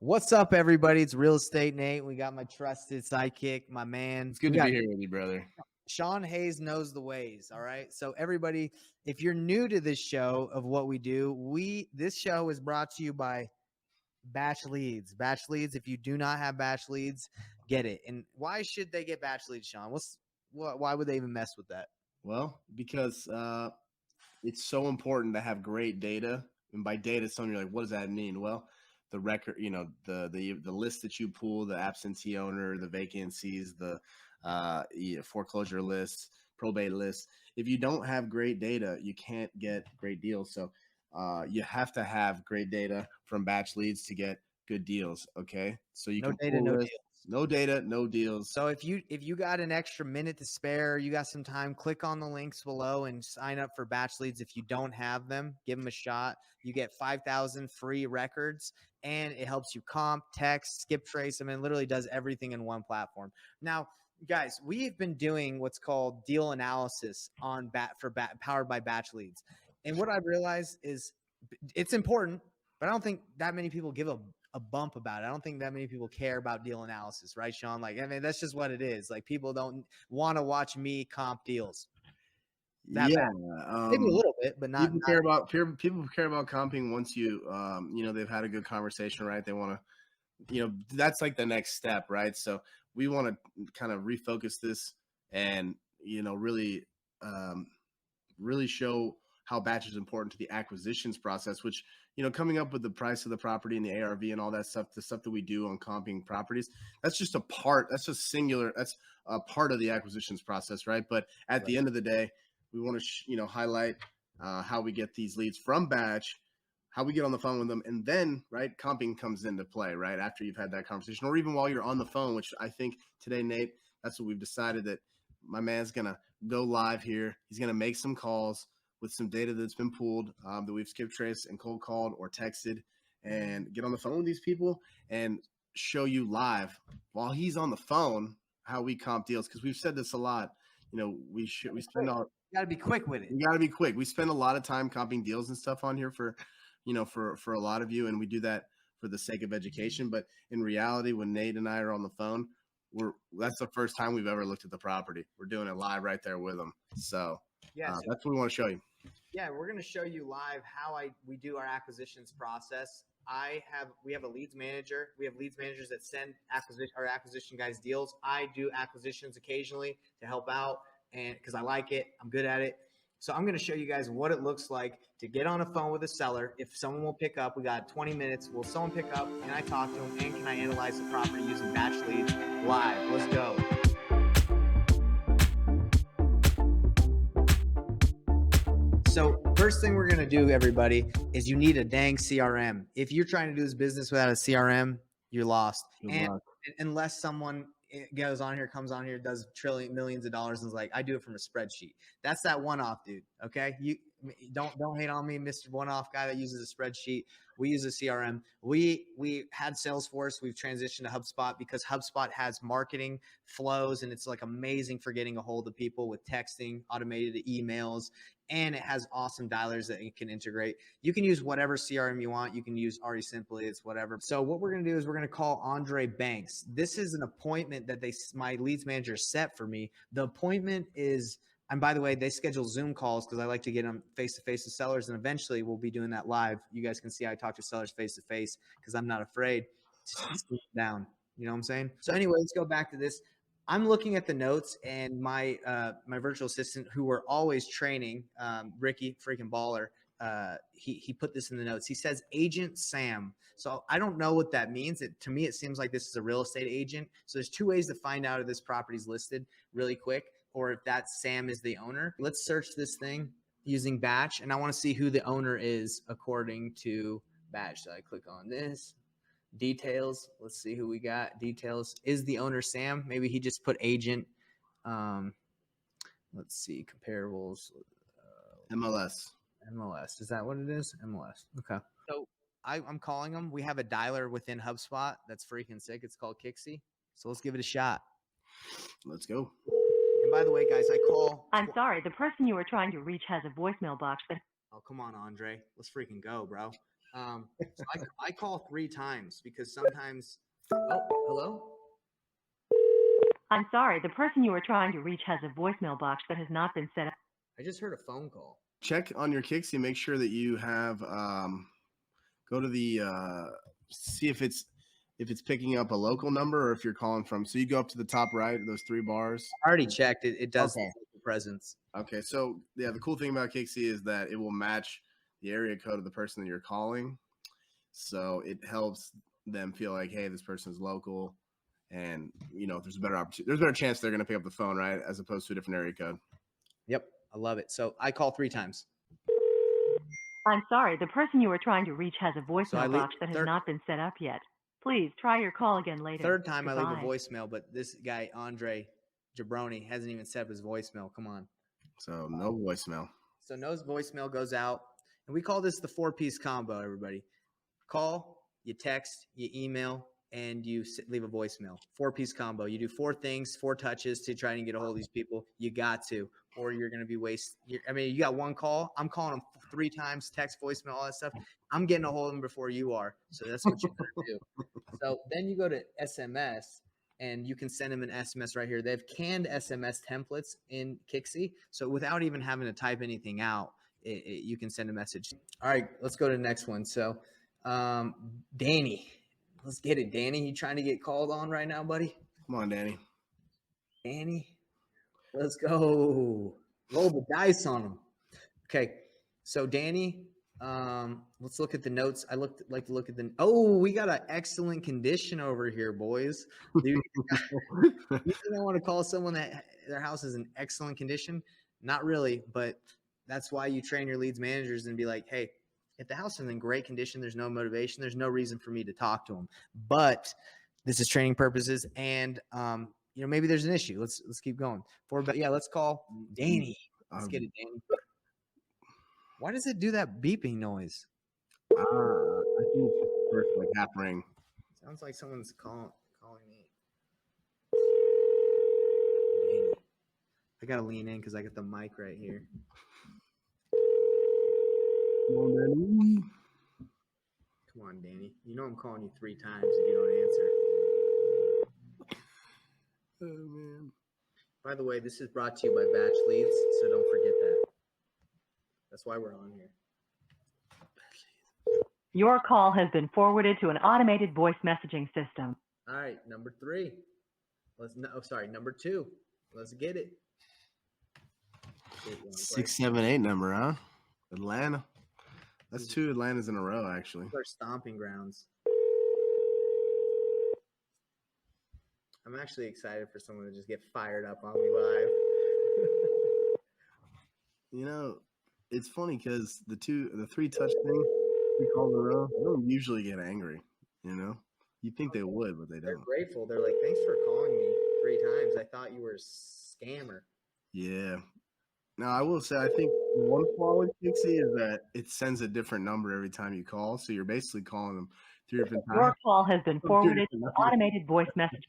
What's up, everybody? It's Real Estate Nate. We got my trusted sidekick, my man. It's good to be here with you, brother. Sean Hayes knows the ways. All right. So everybody, if you're new to this show of what we do, this show is brought to you by BatchLeads. BatchLeads. If you do not have BatchLeads, get it. And why should they get BatchLeads, Sean? Why would they even mess with that? Well, because it's so important to have great data. And by data, some you're like, what does that mean? Well, the record, the list that you pull, the absentee owner, the vacancies, the foreclosure lists, probate lists. If you don't have great data, you can't get great deals. So you have to have great data from BatchLeads to get good deals. Okay, so you No can data, pull no lists. deals. No data, no deals. So if you got an extra minute to spare, you got some time, click on the links below and sign up for BatchLeads. If you don't have them, give them a shot. You get 5,000 free records, and it helps you comp, text, skip trace. I mean, it literally does everything in one platform. Now, guys, we've been doing what's called deal analysis on powered by BatchLeads. And what I've realized is it's important, but I don't think that many people give a bump about it. I don't think that many people care about deal analysis, right, Sean? Like, I mean, that's just what it is. Like, people don't want to watch me comp deals. That Yeah, bad. Maybe a little bit, but not. people care about comping once they've had a good conversation, right? They want to, that's like the next step, right? So we want to kind of refocus this and really show how batch is important to the acquisitions process, which, coming up with the price of the property and the ARV and all that stuff, the stuff that we do on comping properties, that's just a part, that's a part of the acquisitions process, right? But at the end of the day, we want to, highlight how we get these leads from batch, how we get on the phone with them, and then, right, comping comes into play, right, after you've had that conversation, or even while you're on the phone, which I think today, Nate, that's what we've decided, that my man's going to go live here. He's going to make some calls with some data that's been pulled, that we've skip traced and cold called or texted, and get on the phone with these people and show you live while he's on the phone how we comp deals. Because we've said this a lot. We spend all. You got to be quick with it. You got to be quick. We spend a lot of time comping deals and stuff on here for a lot of you, and we do that for the sake of education. But in reality, when Nate and I are on the phone, that's the first time we've ever looked at the property. We're doing it live right there with them. So that's what we want to show you. Yeah, we're going to show you live how we do our acquisitions process. We have a leads manager. We have leads managers that send our acquisition guys deals. I do acquisitions occasionally to help out, and because I like it, I'm good at it. So I'm going to show you guys what it looks like to get on a phone with a seller. If someone will pick up, we got 20 minutes. Will someone pick up? Can I talk to them? And can I analyze the property using BatchLeads live? Let's go. So first thing we're going to do, everybody, is you need a dang CRM. If you're trying to do this business without a CRM, you're lost. Unless someone comes on here, does millions of dollars and is like, I do it from a spreadsheet. That's that one-off dude. Okay. You don't hate on me, Mr. One-off guy that uses a spreadsheet. We use a CRM. We had Salesforce. We've transitioned to HubSpot because HubSpot has marketing flows and it's like amazing for getting a hold of people with texting, automated emails, and it has awesome dialers that you can integrate. You can use whatever CRM you want. You can use Ari Simply. It's whatever. So what we're going to do is we're going to call Andre Banks. This is an appointment that my leads manager set for me. The appointment is, and by the way, they schedule Zoom calls because I like to get them face-to-face with sellers, and eventually we'll be doing that live. You guys can see I talk to sellers face-to-face because I'm not afraid to sit down. You know what I'm saying? So anyway, let's go back to this. I'm looking at the notes, and my virtual assistant, who we're always training, Ricky, freaking baller, he put this in the notes. He says Agent Sam. So I don't know what that means. To me, it seems like this is a real estate agent. So there's two ways to find out if this property's listed really quick, or if that Sam is the owner. Let's search this thing using Batch, and I want to see who the owner is according to Batch. So I click on this. Details. Let's see who we got. Details. Is the owner Sam? Maybe he just put agent. Let's see. Comparables. MLS. Is that what it is? MLS. Okay. So I'm calling them. We have a dialer within HubSpot that's freaking sick. It's called Kixie. So let's give it a shot. Let's go. And by the way, guys, I'm sorry. The person you are trying to reach has a voicemail box. Oh, come on, Andre. Let's freaking go, bro. So I call 3 times because sometimes. Oh, hello. I'm sorry, the person you are trying to reach has a voicemail box that has not been set up. I just heard a phone call. Check on your Kixie. Make sure that you have go to the see if it's picking up a local number or if you're calling from. So you go up to the top right, those 3 bars. I already checked it. It does Okay. the presence. Okay, so yeah, the cool thing about Kixie is that it will match the area code of the person that you're calling. So it helps them feel like, hey, this person's local, and there's a better opportunity. There's a better chance they're going to pick up the phone, right, as opposed to a different area code. Yep, I love it. So I call 3 times. I'm sorry, the person you are trying to reach has a voicemail box that has not been set up yet. Please try your call again later. Third time Goodbye. I leave a voicemail, but this guy, Andre Jabroni, hasn't even set up his voicemail. Come on. So no voicemail. So no voicemail goes out. And we call this the 4-piece combo, everybody. Call, you text, you email, and you leave a voicemail. 4-piece combo. You do 4 things, 4 touches to try and get a hold of these people. You got to, or you're going to be wasting. I mean, you got 1 call. I'm calling them 3 times, text, voicemail, all that stuff. I'm getting a hold of them before you are. So that's what you're going to do. So then you go to SMS, and you can send them an SMS right here. They have canned SMS templates in Kixie. So without even having to type anything out, you can send a message. All right, let's go to the next one. So Danny, let's get it. Danny, you trying to get called on right now, buddy? Come on, Danny. Danny, let's go. Roll the dice on him. Okay, so Danny, let's look at the notes. I like to look at the. Oh, we got an excellent condition over here, boys. Dude, you don't want to call someone that their house is in excellent condition. Not really, but that's why you train your leads managers and be like, hey, if the house is in great condition, there's no motivation, there's no reason for me to talk to them. But this is training purposes, and maybe there's an issue. Let's keep going. Let's call Danny. Let's get it, Danny. Why does it do that beeping noise? I think it's just the first half ring. Sounds like someone's calling me. Danny. I gotta lean in because I got the mic right here. Come on, Danny. You know I'm calling you 3 times if you don't answer. Oh, man. By the way, this is brought to you by BatchLeads, so don't forget that. That's why we're on here. Your call has been forwarded to an automated voice messaging system. All right, number 3. Number 2. Let's get it. 678 number, huh? Atlanta. That's 2 Atlantas in a row, actually. These are stomping grounds. I'm actually excited for someone to just get fired up on me live. It's funny because the 3 touch thing, 3 calls in a row, they don't usually get angry. You'd think they would, but they don't. They're grateful. They're like, thanks for calling me 3 times. I thought you were a scammer. Yeah. Now, I will say, I think the one flaw with Kixie is that it sends a different number every time you call. So you're basically calling them 3 different times. Your call has been forwarded to an automated voice message.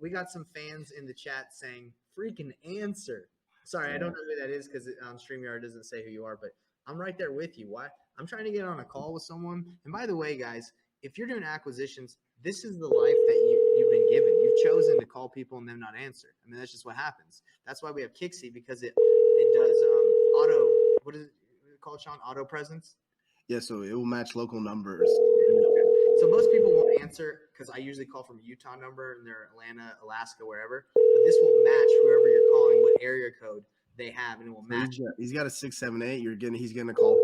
We got some fans in the chat saying, freaking answer. Sorry, I don't know who that is because on StreamYard doesn't say who you are, but I'm right there with you. Why? I'm trying to get on a call with someone. And by the way, guys, if you're doing acquisitions, this is the life that you've been given. You've chosen to call people and them not answer. I mean, that's just what happens. That's why we have Kixie, because it does auto. What is it called, Sean? Auto presence. Yeah, so it will match local numbers. So most people won't answer because I usually call from a Utah number and they're Atlanta, Alaska, wherever. But this will match whoever you're calling, what area code they have, and it will match. He's got a 678. He's getting a call.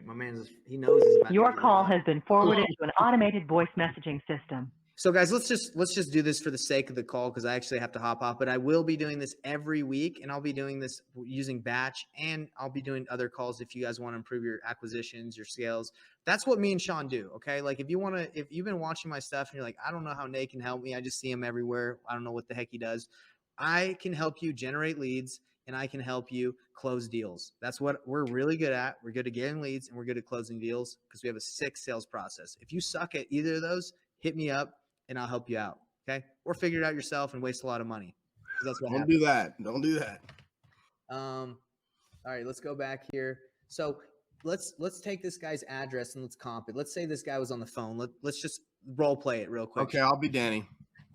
My man, he knows. Your call has been forwarded to an automated voice messaging system. So guys, let's just do this for the sake of the call because I actually have to hop off, but I will be doing this every week, and I'll be doing this using Batch, and I'll be doing other calls if you guys want to improve your acquisitions, your sales. That's what me and Sean do. Okay. Like if you've been watching my stuff and you're like, I don't know how Nate can help me. I just see him everywhere. I don't know what the heck he does. I can help you generate leads and I can help you close deals. That's what we're really good at. We're good at getting leads and we're good at closing deals because we have a 6 sales process. If you suck at either of those, hit me up and I'll help you out. Okay. Or figure it out yourself and waste a lot of money. That's what happens. Don't do that. All All right, let's go back here. So let's take this guy's address and let's comp it. Let's say this guy was on the phone. Let's just role play it real quick. Okay, I'll be Danny.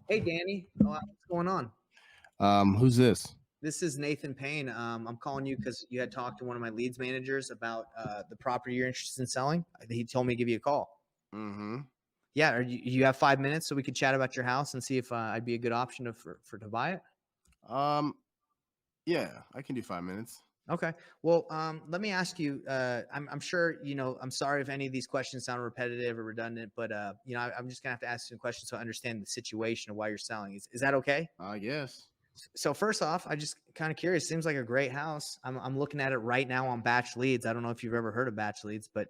Hey, Danny. What's going on? Who's this? This is Nathan Payne. I'm calling you because you had talked to one of my leads managers about the property you're interested in selling. He told me to give you a call. Mm-hmm. Yeah, you have 5 minutes so we could chat about your house and see if I'd be a good option to buy it. Yeah, I can do 5 minutes. Okay. Well, let me ask you. I'm sure you know. I'm sorry if any of these questions sound repetitive or redundant, but you know, I'm just gonna have to ask some questions so I understand the situation of why you're selling. Is that okay? Yes. So first off, I just kind of curious. Seems like a great house. I'm looking at it right now on BatchLeads. I don't know if you've ever heard of BatchLeads, but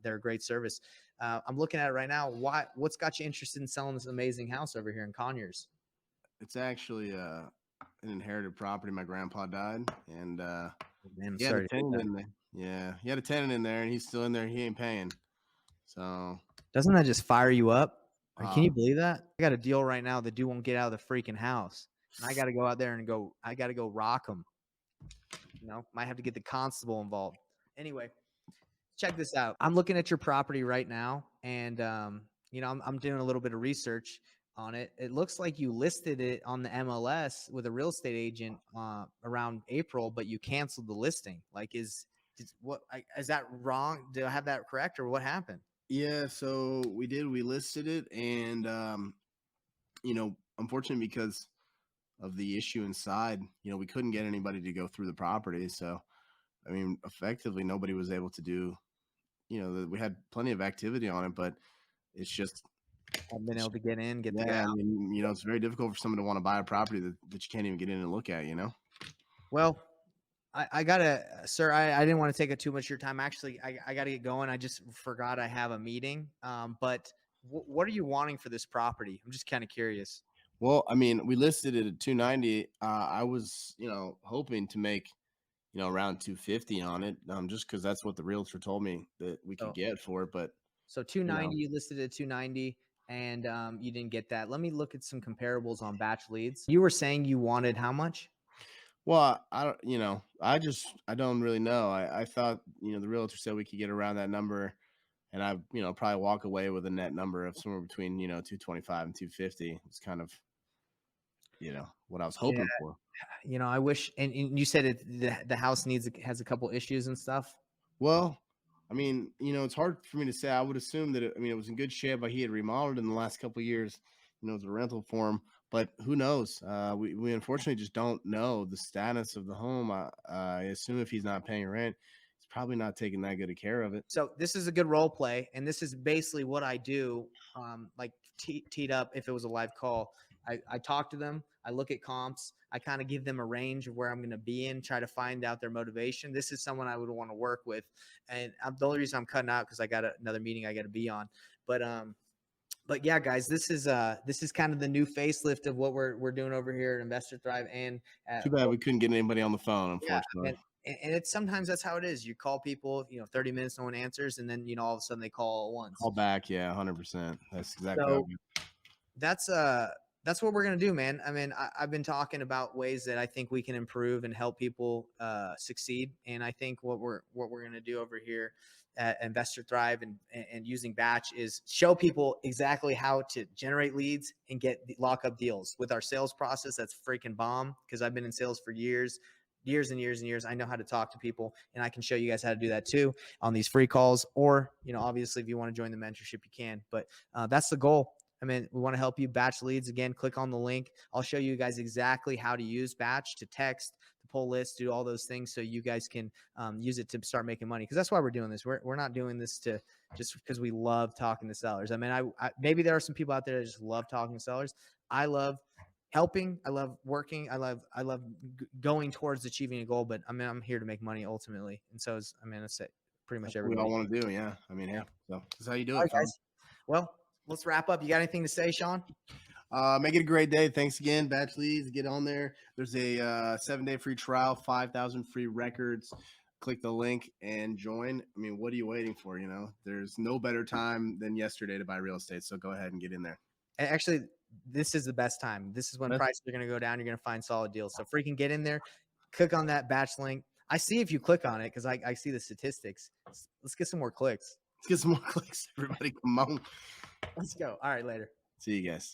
they're a great service. I'm looking at it right now. What's got you interested in selling this amazing house over here in Conyers? It's actually an inherited property. My grandpa died, and Man, I'm he had a sorry to hear tenant that. in there. Yeah, he had a tenant in there, and he's still in there. He ain't paying. So Doesn't that just fire you up? Can you uh, believe that? I got a deal right now. The dude won't get out of the freaking house. And I got to go out there and I got to go rock him. You know, might have to get the constable involved. Anyway, check this out. I'm looking at your property right now. And, you know, I'm doing a little bit of research on it. It looks like you listed it on the MLS with a real estate agent around April, but you canceled the listing. Like, is that wrong? Do I have that correct, or what happened? yeah, so we listed it, and you know, unfortunately, because of the issue inside, you know, we couldn't get anybody to go through the property. So I mean, effectively nobody was able to do, you know, we had plenty of activity on it, but it's just I've been able to get in, get the guy yeah, I out. mean, you know, it's very difficult for someone to want to buy a property that you can't even get in and look at, you know. Well, I gotta, sir. I didn't want to take up too much of your time. Actually, I gotta get going. I just forgot I have a meeting. But what are you wanting for this property? I'm just kind of curious. Well, I mean, we listed it at 290. I was, you know, hoping to make, you know, around 250 on it, just because that's what the realtor told me that we could So, get for it. But so you 290, know, you listed at 290, and you didn't get that. Let me look at some comparables on Batch Leads. You were saying you wanted how much? well, I don't, you know, I don't really know. I thought, you know, the realtor said we could get around that number, and I, you know, probably walk away with a net number of somewhere between, you know, 225 and 250. It's kind of, you know, what I was Yeah, hoping for. you know, I wish. And you said the house has a couple issues and stuff. Well, I mean, you know, it's hard for me to say. I would assume that I mean, it was in good shape, but he had remodeled in the last couple of years. You know, as a rental form, but who knows? We unfortunately just don't know the status of the home. I assume if he's not paying rent, he's probably not taking that good of care of it. So this is a good role play, and this is basically what I do. Like teed up if it was a live call. I talk to them. I look at comps. I kind of give them a range of where I'm going to be in, try to find out their motivation. This is someone I would want to work with, and the only reason I'm cutting out because I got another meeting I got to be on. But yeah, guys, this is kind of the new facelift of what we're doing over here at Investor Thrive, and Too bad we couldn't get anybody on the phone, yeah, unfortunately. and it's sometimes that's how it is. You call people, you know, 30 minutes, no one answers, and then you know all of a sudden they call at once. Call back, yeah, 100%. That's exactly how So that's that's what we're gonna do, man. I mean, I've been talking about ways that I think we can improve and help people succeed, and I think what we're gonna do over here at Investor Thrive and using Batch is show people exactly how to generate leads and get lock up deals with our sales process. That's freaking bomb because I've been in sales for years and years and years. I know how to talk to people, and I can show you guys how to do that too on these free calls, or you know, obviously if you want to join the mentorship you can, but that's the goal. I mean, we want to help you batch leads. Again, click on the link. I'll show you guys exactly how to use Batch to text, to pull lists, do all those things so you guys can use it to start making money. Because that's why we're doing this. We're not doing this to just because we love talking to sellers. I mean, I maybe there are some people out there that just love talking to sellers. I love helping. I love working. I love going towards achieving a goal. But I mean, I'm here to make money ultimately. And so is, I mean, that's it. Pretty much that's what we everybody. all want to do, yeah. I mean, yeah. So this is how you do All it, right, guys. Well, let's wrap up. You got anything to say, Sean? Make it a great day. Thanks again, Batch Leads. Get on there. There's a 7-day free trial, 5,000 free records. Click the link and join. I mean, what are you waiting for? You know, there's no better time than yesterday to buy real estate. So go ahead and get in there. Actually, this is the best time. This is when prices are going to go down. You're going to find solid deals. So freaking get in there, click on that batch link. I see if you click on it because I see the statistics. Let's get some more clicks. Let's get some more clicks. Everybody, come on. Let's go. All right, later. See you guys.